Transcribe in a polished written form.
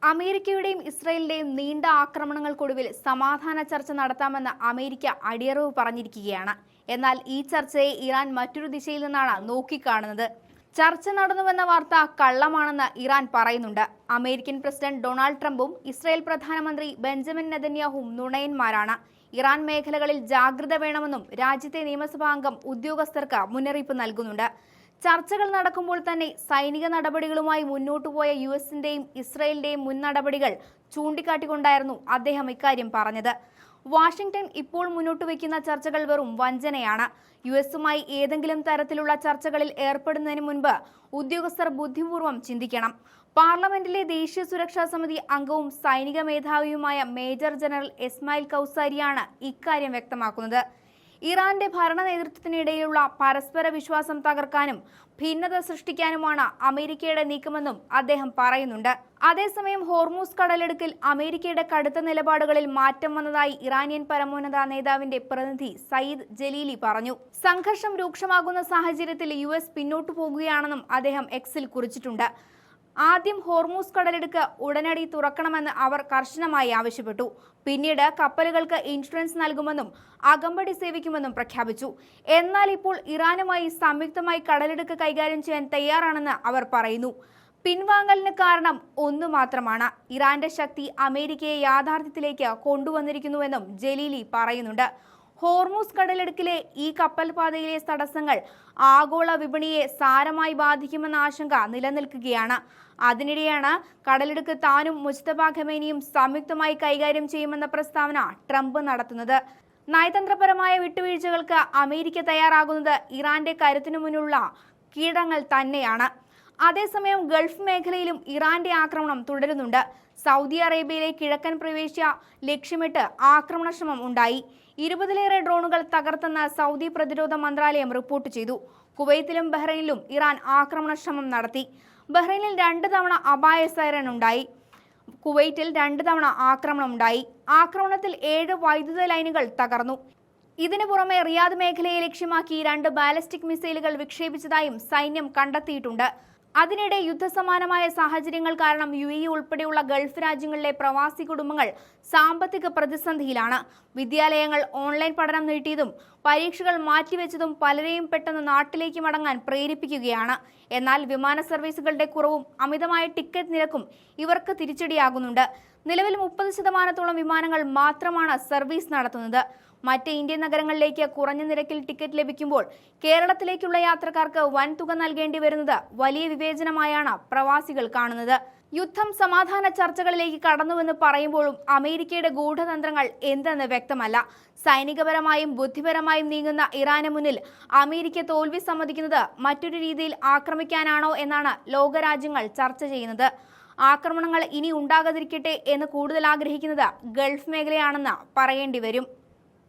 അമേരിക്കയുടെയും ഇസ്രായേലിന്റെയും നീണ്ട ആക്രമണങ്ങൾക്കൊടുവിൽ സമാധാന ചർച്ച നടത്താമെന്ന് അമേരിക്ക അടിയറവ് പറഞ്ഞിരിക്കുകയാണ്. എന്നാൽ ഈ ചർച്ചയെ ഇറാൻ മറ്റൊരു ദിശയിൽ നിന്നാണ് നോക്കിക്കാണുന്നത്. ചർച്ച നടന്നുവെന്ന വാർത്ത കള്ളമാണെന്ന് ഇറാൻ പറയുന്നുണ്ട്. അമേരിക്കൻ പ്രസിഡന്റ് ഡൊണാൾഡ് ട്രംപും ഇസ്രായേൽ പ്രധാനമന്ത്രി ബെഞ്ചമിൻ നെതന്യാഹുവും നുണയന്മാരാണ്. ഇറാൻ മേഖലകളിൽ ജാഗ്രത വേണമെന്നും രാജ്യത്തെ നിയമസഭാംഗം ഉദ്യോഗസ്ഥർക്ക് മുന്നറിയിപ്പ് നൽകുന്നുണ്ട്. ചർച്ചകൾ നടക്കുമ്പോൾ തന്നെ സൈനിക നടപടികളുമായി മുന്നോട്ടുപോയ യുഎസിന്റെയും ഇസ്രായേലിന്റെയും മുൻ നടപടികൾ ചൂണ്ടിക്കാട്ടിക്കൊണ്ടായിരുന്നു അദ്ദേഹം ഇക്കാര്യം പറഞ്ഞത്. വാഷിംഗ്ടൺ ഇപ്പോൾ മുന്നോട്ട് വയ്ക്കുന്ന ചർച്ചകൾ വെറും വഞ്ചനയാണ്. യുഎസുമായി ഏതെങ്കിലും തരത്തിലുള്ള ചർച്ചകളിൽ ഏർപ്പെടുന്നതിന് മുൻപ് ഉദ്യോഗസ്ഥർ ബുദ്ധിപൂർവ്വം ചിന്തിക്കണം. പാർലമെന്റിലെ ദേശീയ സുരക്ഷാ സമിതി അംഗവും സൈനിക മേധാവിയുമായ മേജർ ജനറൽ ഇസ്മായിൽ കൗസാരിയാണ് ഇക്കാര്യം വ്യക്തമാക്കുന്നത്. ഇറാന്റെ ഭരണ നേതൃത്വത്തിനിടയിലുള്ള പരസ്പര വിശ്വാസം തകർക്കാനും ഭിന്നത സൃഷ്ടിക്കാനുമാണ് അമേരിക്കയുടെ നീക്കമെന്നും അദ്ദേഹം പറയുന്നുണ്ട്. അതേസമയം ഹോർമൂസ് കടലിടുക്കിൽ അമേരിക്കയുടെ കടുത്ത നിലപാടുകളിൽ മാറ്റം വന്നതായി ഇറാനിയൻ പരമോന്നത നേതാവിന്റെ പ്രതിനിധി സയ്യിദ് ജലീലി പറഞ്ഞു. സംഘർഷം രൂക്ഷമാകുന്ന സാഹചര്യത്തിൽ യുഎസ് പിന്നോട്ടു പോകുകയാണെന്നും അദ്ദേഹം എക്സിൽ കുറിച്ചിട്ടുണ്ട്. ആദ്യം ഹോർമൂസ് കടലിടുക്ക് ഉടനടി തുറക്കണമെന്ന് അവർ കർശനമായി ആവശ്യപ്പെട്ടു. പിന്നീട് കപ്പലുകൾക്ക് ഇൻഷുറൻസ് നൽകുമെന്നും അകമ്പടി സേവിക്കുമെന്നും പ്രഖ്യാപിച്ചു. എന്നാൽ ഇപ്പോൾ ഇറാനുമായി സംയുക്തമായി കടലിടുക്ക് കൈകാര്യം ചെയ്യാൻ തയ്യാറാണെന്ന് അവർ പറയുന്നു. പിൻവാങ്ങലിന് കാരണം ഒന്നു മാത്രമാണ്: ഇറാന്റെ ശക്തി അമേരിക്കയെ യാഥാർത്ഥ്യത്തിലേക്ക് കൊണ്ടുവന്നിരിക്കുന്നുവെന്നും ജലീലി പറയുന്നുണ്ട്. ഹോർമൂസ് കടലിടുക്കിലെ ഈ കപ്പൽ പാതയിലെ തടസ്സങ്ങൾ ആഗോള വിപണിയെ സാരമായി ബാധിക്കുമെന്ന ആശങ്ക നിലനിൽക്കുകയാണ്. അതിനിടെയാണ് കടലിടുക്ക് താനും മുജ്തബ ഖമേനിയും സംയുക്തമായി കൈകാര്യം ചെയ്യുമെന്ന പ്രസ്താവന ട്രംപ് നടത്തുന്നത്. നയതന്ത്രപരമായ വിട്ടുവീഴ്ചകൾക്ക് അമേരിക്ക തയ്യാറാകുന്നത് ഇറാന്റെ കരുത്തിനു മുന്നിലുള്ള കീഴടങ്ങൽ തന്നെയാണ്. അതേസമയം ഗൾഫ് മേഖലയിലും ഇറാന്റെ ആക്രമണം തുടരുന്നുണ്ട്. സൗദി അറേബ്യയിലെ കിഴക്കൻ പ്രവിശ്യ ലക്ഷ്യമിട്ട് ആക്രമണ ശ്രമം ഉണ്ടായി. 20-ലേറെ ഡ്രോണുകൾ തകർത്തെന്ന് സൗദി പ്രതിരോധ മന്ത്രാലയം റിപ്പോർട്ട് ചെയ്തു. കുവൈത്തിലും ബഹ്റൈനിലും ഇറാൻ ആക്രമണ ശ്രമം നടത്തി. ബഹ്റൈനിൽ 2 തവണ അപായ സൈറൻ ഉണ്ടായി. കുവൈറ്റിൽ 2 തവണ ആക്രമണം ഉണ്ടായി. ആക്രമണത്തിൽ 7 വൈദ്യുത ലൈനുകൾ തകർന്നു. ഇതിനു പുറമെ റിയാദ് മേഖലയെ ലക്ഷ്യമാക്കി 2 ബാലിസ്റ്റിക് മിസൈലുകൾ വിക്ഷേപിച്ചതായും സൈന്യം കണ്ടെത്തിയിട്ടുണ്ട്. അതിനിടെ യുദ്ധസമാനമായ സാഹചര്യങ്ങൾ കാരണം UAE ഉൾപ്പെടെയുള്ള ഗൾഫ് രാജ്യങ്ങളിലെ പ്രവാസി കുടുംബങ്ങൾ സാമ്പത്തിക പ്രതിസന്ധിയിലാണ്. വിദ്യാലയങ്ങൾ ഓൺലൈൻ പഠനം നീട്ടിയതും പരീക്ഷകൾ മാറ്റിവെച്ചതും പലരെയും പെട്ടെന്ന് നാട്ടിലേക്ക് മടങ്ങാൻ പ്രേരിപ്പിക്കുകയാണ്. എന്നാൽ വിമാന സർവീസുകളുടെ കുറവും അമിതമായ ടിക്കറ്റ് നിരക്കും ഇവർക്ക് തിരിച്ചടിയാകുന്നുണ്ട്. നിലവിൽ 30% വിമാനങ്ങൾ മാത്രമാണ് സർവീസ് നടത്തുന്നത്. മറ്റ് ഇന്ത്യൻ നഗരങ്ങളിലേക്ക് കുറഞ്ഞ നിരക്കിൽ ടിക്കറ്റ് ലഭിക്കുമ്പോൾ കേരളത്തിലേക്കുള്ള യാത്രക്കാർക്ക് വൻ തുക നൽകേണ്ടി വരുന്നത് വലിയ വിവേചനമായാണ് പ്രവാസികൾ കാണുന്നത്. യുദ്ധം സമാധാന ചർച്ചകളിലേക്ക് കടന്നുവെന്ന് പറയുമ്പോഴും അമേരിക്കയുടെ ഗൂഢതന്ത്രങ്ങൾ എന്തെന്ന് വ്യക്തമല്ല. സൈനികപരമായും ബുദ്ധിപരമായും നീങ്ങുന്ന ഇറാന് മുന്നിൽ അമേരിക്ക തോൽവി സമ്മതിക്കുന്നത് മറ്റൊരു രീതിയിൽ ആക്രമിക്കാനാണോ എന്നാണ് ലോകരാജ്യങ്ങൾ ചർച്ച ചെയ്യുന്നത്. ആക്രമണങ്ങൾ ഇനി ഉണ്ടാകാതിരിക്കട്ടെ എന്ന് കൂടുതൽ ആഗ്രഹിക്കുന്നത് ഗൾഫ് മേഖലയാണെന്ന് പറയേണ്ടി വരും.